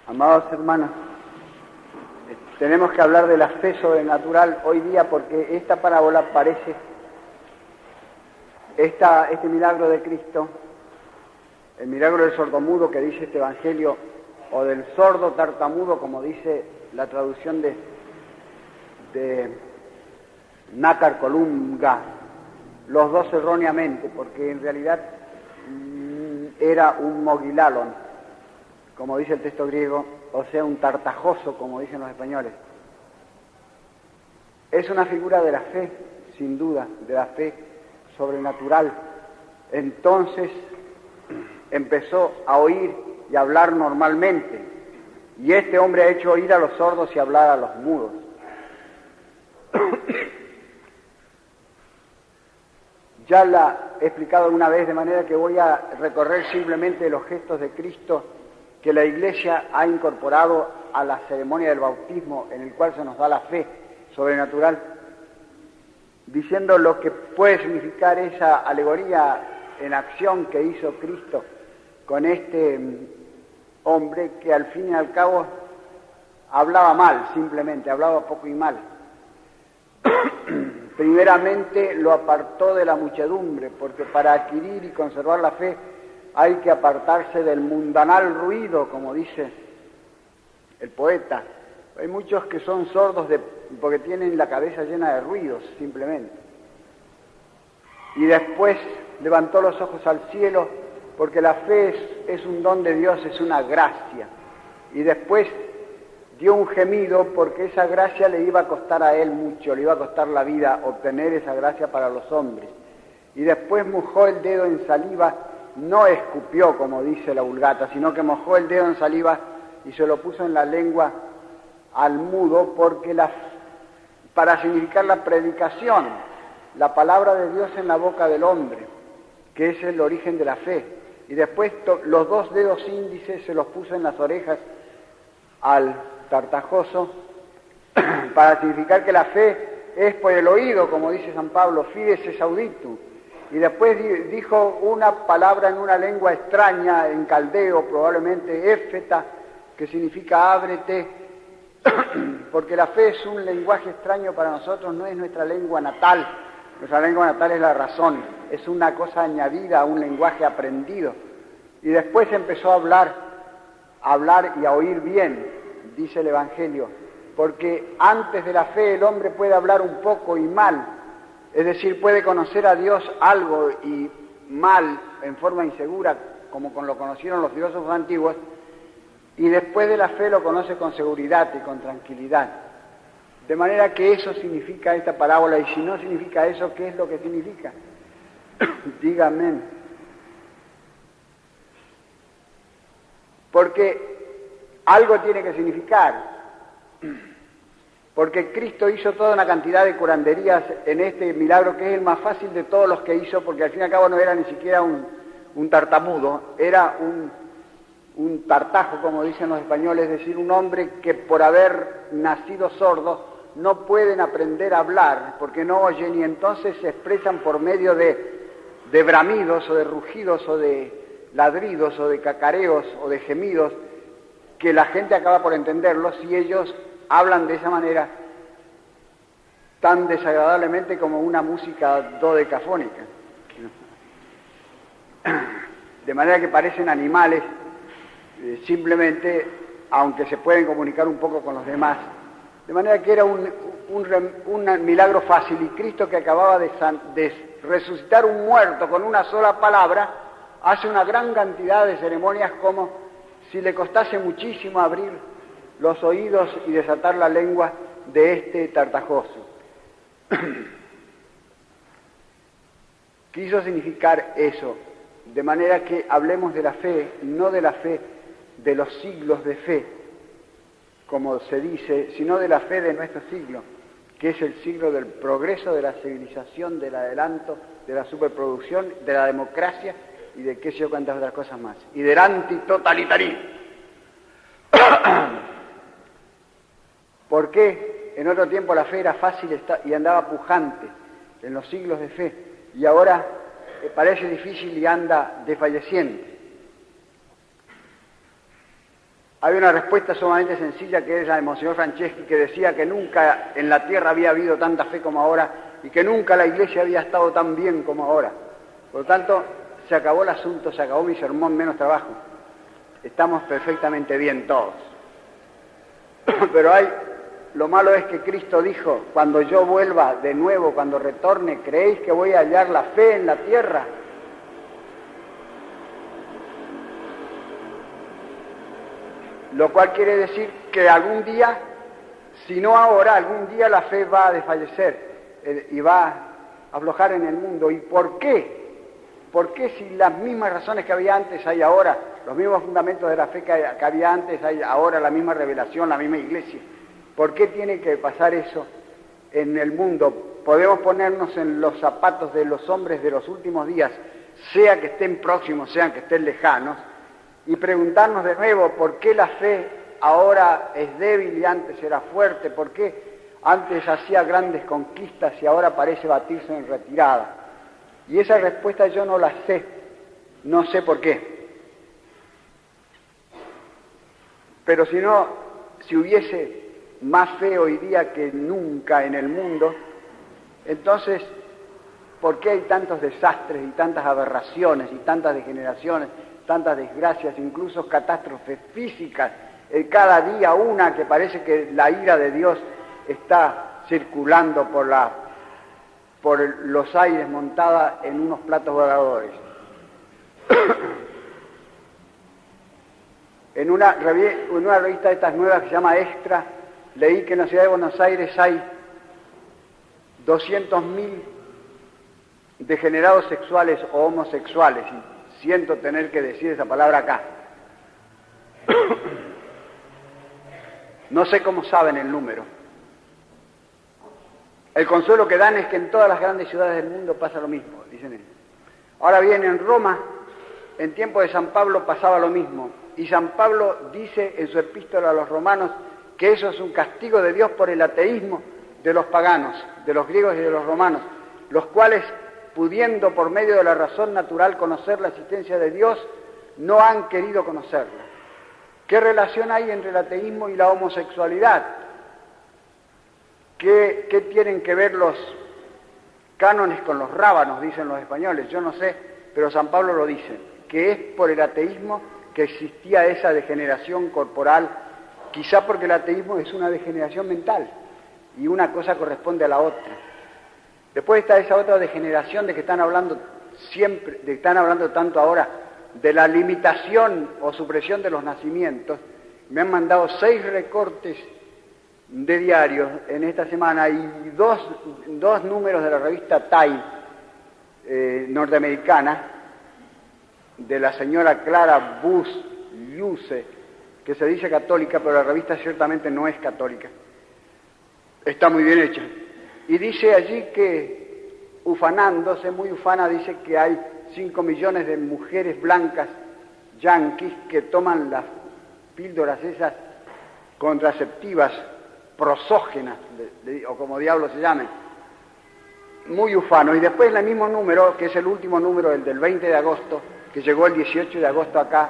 Amados hermanos, tenemos que hablar de la fe sobrenatural hoy día porque esta parábola parece, este milagro de Cristo, el milagro del sordomudo que dice este evangelio, o del sordo tartamudo como dice la traducción de Nácar Colunga, los dos erróneamente, porque en realidad era un mogilalon, como dice el texto griego, o sea, un tartajoso, como dicen los españoles. Es una figura de la fe, sin duda, de la fe sobrenatural. Entonces empezó a oír y a hablar normalmente, y este hombre ha hecho oír a los sordos y hablar a los mudos. Ya la he explicado una vez, de manera que voy a recorrer simplemente los gestos de Cristo que la Iglesia ha incorporado a la ceremonia del bautismo, en el cual se nos da la fe sobrenatural, diciendo lo que puede significar esa alegoría en acción que hizo Cristo con este hombre que al fin y al cabo hablaba mal, simplemente, hablaba poco y mal. Primeramente lo apartó de la muchedumbre, porque para adquirir y conservar la fe hay que apartarse del mundanal ruido, como dice el poeta. Hay muchos que son sordos porque tienen la cabeza llena de ruidos, simplemente. Y después levantó los ojos al cielo, porque la fe es un don de Dios, es una gracia. Y después dio un gemido, porque esa gracia le iba a costar a él mucho, le iba a costar la vida obtener esa gracia para los hombres. Y después mojó el dedo en saliva, no escupió, como dice la Vulgata, sino que mojó el dedo en saliva y se lo puso en la lengua al mudo, porque para significar la predicación, la palabra de Dios en la boca del hombre, que es el origen de la fe. Y después los dos dedos índices se los puso en las orejas al tartajoso, para significar que la fe es por el oído, como dice San Pablo, fides es auditum. Y después dijo una palabra en una lengua extraña, en caldeo, probablemente éfeta, que significa ábrete, porque la fe es un lenguaje extraño para nosotros, no es nuestra lengua natal. Nuestra lengua natal es la razón, es una cosa añadida a un lenguaje aprendido. Y después empezó a hablar y a oír bien, dice el Evangelio, porque antes de la fe el hombre puede hablar un poco y mal, es decir, puede conocer a Dios algo y mal, en forma insegura, como lo conocieron los filósofos antiguos, y después de la fe lo conoce con seguridad y con tranquilidad. De manera que eso significa esta parábola, y si no significa eso, ¿qué es lo que significa? Díganme. Porque algo tiene que significar. Porque Cristo hizo toda una cantidad de curanderías en este milagro, que es el más fácil de todos los que hizo, porque al fin y al cabo no era ni siquiera un tartamudo, era un tartajo, como dicen los españoles, es decir, un hombre que por haber nacido sordo no pueden aprender a hablar, porque no oyen, y entonces se expresan por medio de bramidos, o de rugidos, o de ladridos, o de cacareos, o de gemidos, que la gente acaba por entenderlos, y ellos hablan de esa manera tan desagradablemente como una música dodecafónica. De manera que parecen animales, simplemente, aunque se pueden comunicar un poco con los demás. De manera que era un milagro fácil, y Cristo, que acababa de resucitar un muerto con una sola palabra, hace una gran cantidad de ceremonias como si le costase muchísimo abrir los oídos y desatar la lengua de este tartajoso. Quiso significar eso, de manera que hablemos de la fe, no de la fe de los siglos de fe, como se dice, sino de la fe de nuestro siglo, que es el siglo del progreso, de la civilización, del adelanto, de la superproducción, de la democracia y de qué sé yo cuántas otras cosas más, y del antitotalitarismo. ¿Por qué en otro tiempo la fe era fácil y andaba pujante en los siglos de fe, y ahora parece difícil y anda desfalleciente? Hay una respuesta sumamente sencilla que es la de Monseñor Franceschi, que decía que nunca en la tierra había habido tanta fe como ahora y que nunca la Iglesia había estado tan bien como ahora. Por lo tanto, se acabó el asunto, se acabó mi sermón, menos trabajo. Estamos perfectamente bien todos. Pero lo malo es que Cristo dijo, cuando yo vuelva de nuevo, cuando retorne, ¿creéis que voy a hallar la fe en la tierra? Lo cual quiere decir que algún día, si no ahora, algún día la fe va a desfallecer y va a aflojar en el mundo. ¿Y por qué? ¿Por qué si las mismas razones que había antes hay ahora, los mismos fundamentos de la fe que había antes hay ahora, la misma revelación, la misma iglesia? ¿Por qué tiene que pasar eso en el mundo? Podemos ponernos en los zapatos de los hombres de los últimos días, sea que estén próximos, sean que estén lejanos, y preguntarnos de nuevo por qué la fe ahora es débil y antes era fuerte, por qué antes hacía grandes conquistas y ahora parece batirse en retirada. Y esa respuesta yo no la sé, no sé por qué. Pero si hubiese más fe hoy día que nunca en el mundo, entonces, ¿por qué hay tantos desastres y tantas aberraciones y tantas degeneraciones, tantas desgracias, incluso catástrofes físicas? Cada día una que parece que la ira de Dios está circulando por los aires montada en unos platos voladores. En una revista de estas nuevas que se llama Extra, leí que en la ciudad de Buenos Aires hay 200.000 degenerados sexuales o homosexuales, y siento tener que decir esa palabra acá. No sé cómo saben el número. El consuelo que dan es que en todas las grandes ciudades del mundo pasa lo mismo, dicen ellos. Ahora bien, en Roma, en tiempo de San Pablo pasaba lo mismo, y San Pablo dice en su epístola a los romanos que eso es un castigo de Dios por el ateísmo de los paganos, de los griegos y de los romanos, los cuales, pudiendo por medio de la razón natural conocer la existencia de Dios, no han querido conocerla. ¿Qué relación hay entre el ateísmo y la homosexualidad? ¿Qué tienen que ver los cánones con los rábanos, dicen los españoles? Yo no sé, pero San Pablo lo dice, que es por el ateísmo que existía esa degeneración corporal, quizá porque el ateísmo es una degeneración mental y una cosa corresponde a la otra. Después está esa otra degeneración de que están hablando siempre, de que están hablando tanto ahora, de la limitación o supresión de los nacimientos. Me han mandado 6 recortes de diarios en esta semana y dos números de la revista Time norteamericana, de la señora Clara Bush-Luce, que se dice católica, pero la revista ciertamente no es católica. Está muy bien hecha. Y dice allí que, ufanándose, muy ufana, dice que hay 5 millones de mujeres blancas yanquis que toman las píldoras esas contraceptivas prosógenas, o como diablo se llamen, muy ufano. Y después el mismo número, que es el último número, el del 20 de agosto, que llegó el 18 de agosto acá,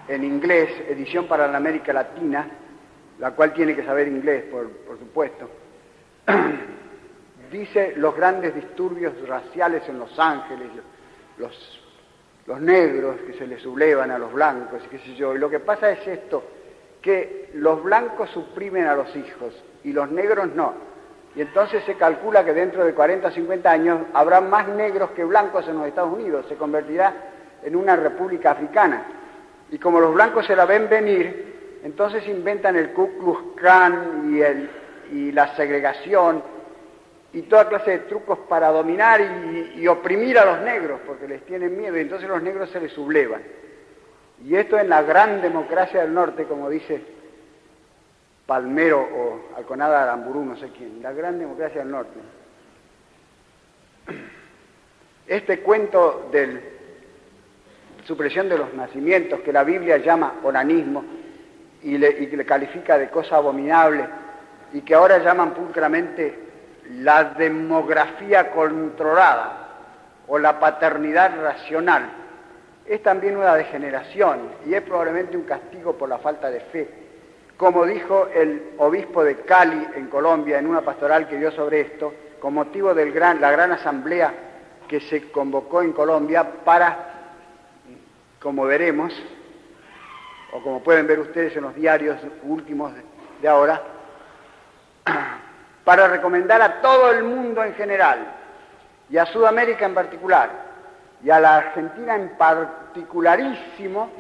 en inglés, edición para la América Latina, la cual tiene que saber inglés, por supuesto, dice los grandes disturbios raciales en Los Ángeles, los negros que se les sublevan a los blancos, y qué sé yo. Y lo que pasa es esto, que los blancos suprimen a los hijos y los negros no. Y entonces se calcula que dentro de 40 o 50 años habrá más negros que blancos en los Estados Unidos, se convertirá en una república africana. Y como los blancos se la ven venir, entonces inventan el Ku Klux Klan y la segregación y toda clase de trucos para dominar y oprimir a los negros, porque les tienen miedo, y entonces los negros se les sublevan. Y esto en la gran democracia del norte, como dice Palmero o Alconada Aramburu, no sé quién, la gran democracia del norte. Este cuento de supresión de los nacimientos, que la Biblia llama onanismo y le califica de cosa abominable, y que ahora llaman pulcramente la demografía controlada o la paternidad racional. es también una degeneración y es probablemente un castigo por la falta de fe. Como dijo el obispo de Cali en Colombia en una pastoral que dio sobre esto, con motivo de la gran asamblea que se convocó en Colombia para, como veremos, o como pueden ver ustedes en los diarios últimos de ahora, para recomendar a todo el mundo en general, y a Sudamérica en particular, y a la Argentina en particularísimo,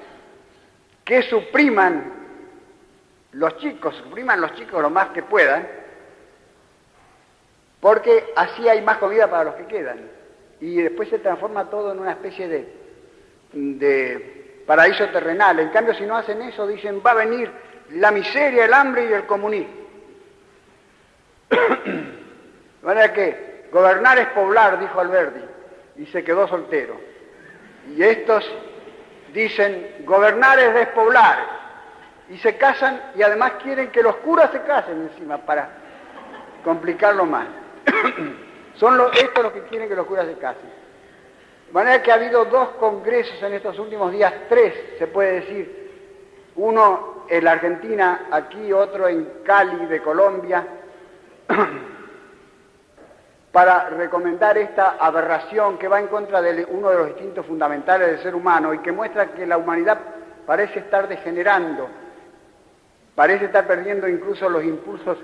que supriman los chicos lo más que puedan, porque así hay más comida para los que quedan, y después se transforma todo en una especie de paraíso terrenal. En cambio, si no hacen eso, dicen, va a venir la miseria, el hambre y el comunismo. De manera que gobernar es poblar, dijo Alberdi, y se quedó soltero. Y estos dicen, gobernar es despoblar, y se casan, y además quieren que los curas se casen encima, para complicarlo más. Estos los que quieren que los curas se casen. De manera que ha habido 2 congresos en estos últimos días, 3 se puede decir, uno en la Argentina, aquí otro en Cali de Colombia, para recomendar esta aberración que va en contra de uno de los instintos fundamentales del ser humano y que muestra que la humanidad parece estar degenerando, parece estar perdiendo incluso los impulsos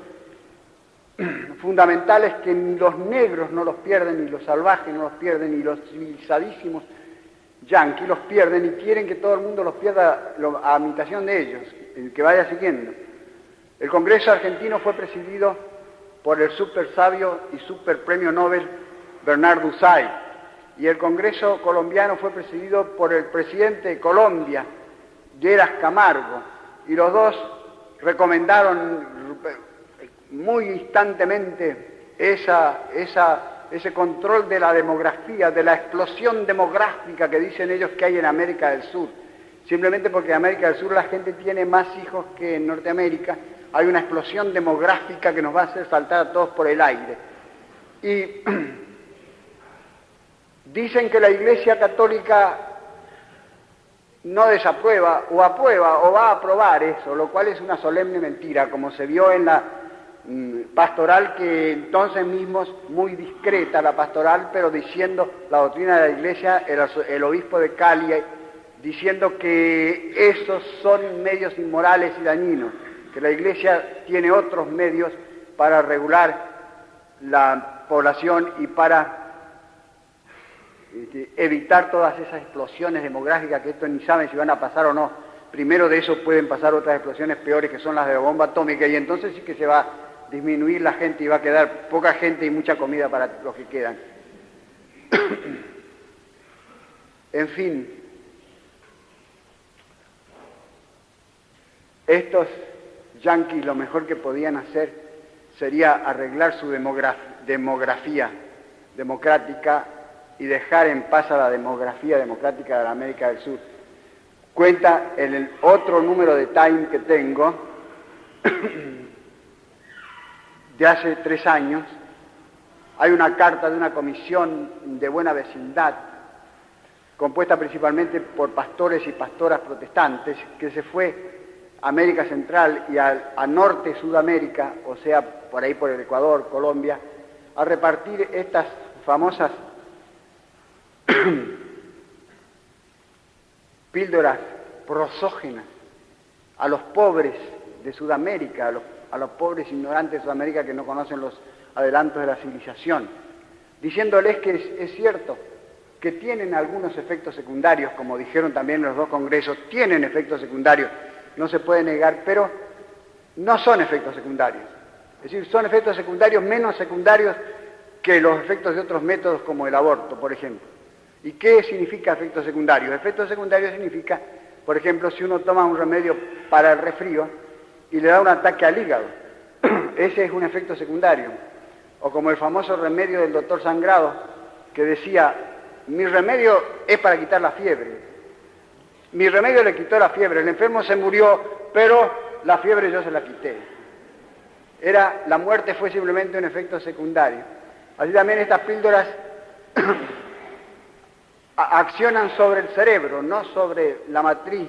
fundamentales que ni los negros no los pierden, ni los salvajes no los pierden, ni los civilizadísimos yanquis los pierden, y quieren que todo el mundo los pierda a imitación de ellos, el que vaya siguiendo. El Congreso argentino fue presidido por el súper sabio y súper premio Nobel Bernardo Usay, y el Congreso colombiano fue presidido por el presidente de Colombia, Lleras Camargo, y los dos recomendaron muy instantemente ese control de la demografía, de la explosión demográfica que dicen ellos que hay en América del Sur. Simplemente porque en América del Sur la gente tiene más hijos que en Norteamérica, hay una explosión demográfica que nos va a hacer saltar a todos por el aire. Y dicen que la Iglesia Católica no desaprueba, o aprueba, o va a aprobar eso, lo cual es una solemne mentira, como se vio en la pastoral, que entonces mismos, muy discreta la pastoral, pero diciendo la doctrina de la Iglesia, el obispo de Cali, diciendo que esos son medios inmorales y dañinos, que la Iglesia tiene otros medios para regular la población y para evitar todas esas explosiones demográficas que estos ni saben si van a pasar o no. Primero de eso pueden pasar otras explosiones peores, que son las de la bomba atómica, y entonces sí que se va a disminuir la gente y va a quedar poca gente y mucha comida para los que quedan. En fin, estos yanquis lo mejor que podían hacer sería arreglar su demografía democrática y dejar en paz a la demografía democrática de la América del Sur. Cuenta en el otro número de Time que tengo, de hace 3 años, hay una carta de una comisión de buena vecindad, compuesta principalmente por pastores y pastoras protestantes, que se fue a América Central y a Norte Sudamérica, o sea, por ahí por el Ecuador, Colombia, a repartir estas famosas píldoras prosógenas a los pobres de Sudamérica, a los pobres ignorantes de Sudamérica que no conocen los adelantos de la civilización, diciéndoles que es cierto que tienen algunos efectos secundarios, como dijeron también en los 2 congresos, tienen efectos secundarios, no se puede negar, pero no son efectos secundarios. Es decir, son efectos secundarios menos secundarios que los efectos de otros métodos como el aborto, por ejemplo. ¿Y qué significa efectos secundarios? Efectos secundarios significa, por ejemplo, si uno toma un remedio para el resfrío y le da un ataque al hígado, ese es un efecto secundario. O como el famoso remedio del doctor Sangrado, que decía, mi remedio es para quitar la fiebre. Mi remedio le quitó la fiebre, el enfermo se murió, pero la fiebre yo se la quité. La muerte fue simplemente un efecto secundario. Así también estas píldoras accionan sobre el cerebro, no sobre la matriz,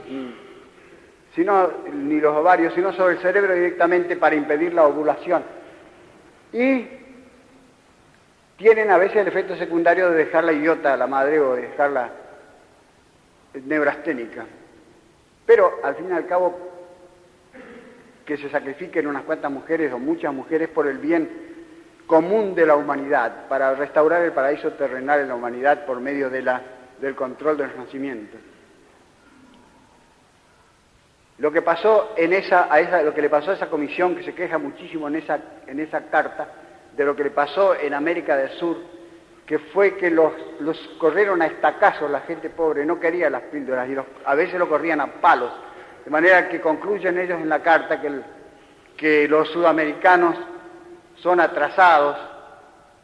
ni los ovarios, sino sobre el cerebro directamente para impedir la ovulación. Y tienen a veces el efecto secundario de dejarla idiota a la madre o de dejarla neurasténica. Pero al fin y al cabo, que se sacrifiquen unas cuantas mujeres o muchas mujeres por el bien común de la humanidad, para restaurar el paraíso terrenal en la humanidad por medio del control de los nacimientos. Lo que pasó lo que le pasó a esa comisión, que se queja muchísimo en esa carta, de lo que le pasó en América del Sur, que fue que los corrieron a estacazos, la gente pobre no quería las píldoras y a veces lo corrían a palos, de manera que concluyen ellos en la carta que los sudamericanos son atrasados,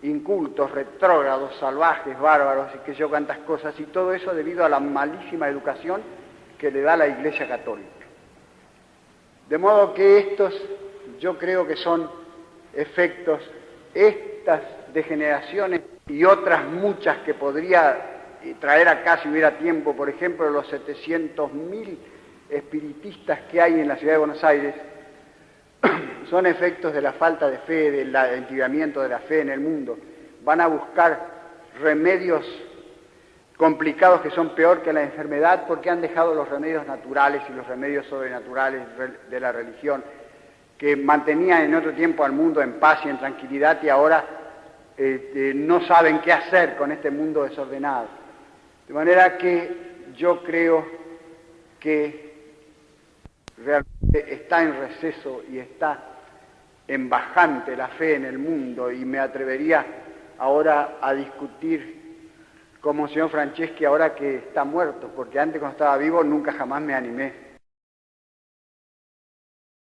incultos, retrógrados, salvajes, bárbaros y que yo cuantas cosas, y todo eso debido a la malísima educación que le da la Iglesia Católica. De modo que estos, yo creo que son efectos, estas degeneraciones y otras muchas que podría traer acá si hubiera tiempo, por ejemplo, los 700.000 espiritistas que hay en la ciudad de Buenos Aires, son efectos de la falta de fe, del entibiamiento de la fe en el mundo. Van a buscar remedios complicados que son peor que la enfermedad porque han dejado los remedios naturales y los remedios sobrenaturales de la religión que mantenían en otro tiempo al mundo en paz y en tranquilidad y ahora no saben qué hacer con este mundo desordenado. De manera que yo creo que realmente está en receso y está en bajante la fe en el mundo y me atrevería ahora a discutir con Monseñor Franceschi ahora que está muerto, porque antes cuando estaba vivo nunca jamás me animé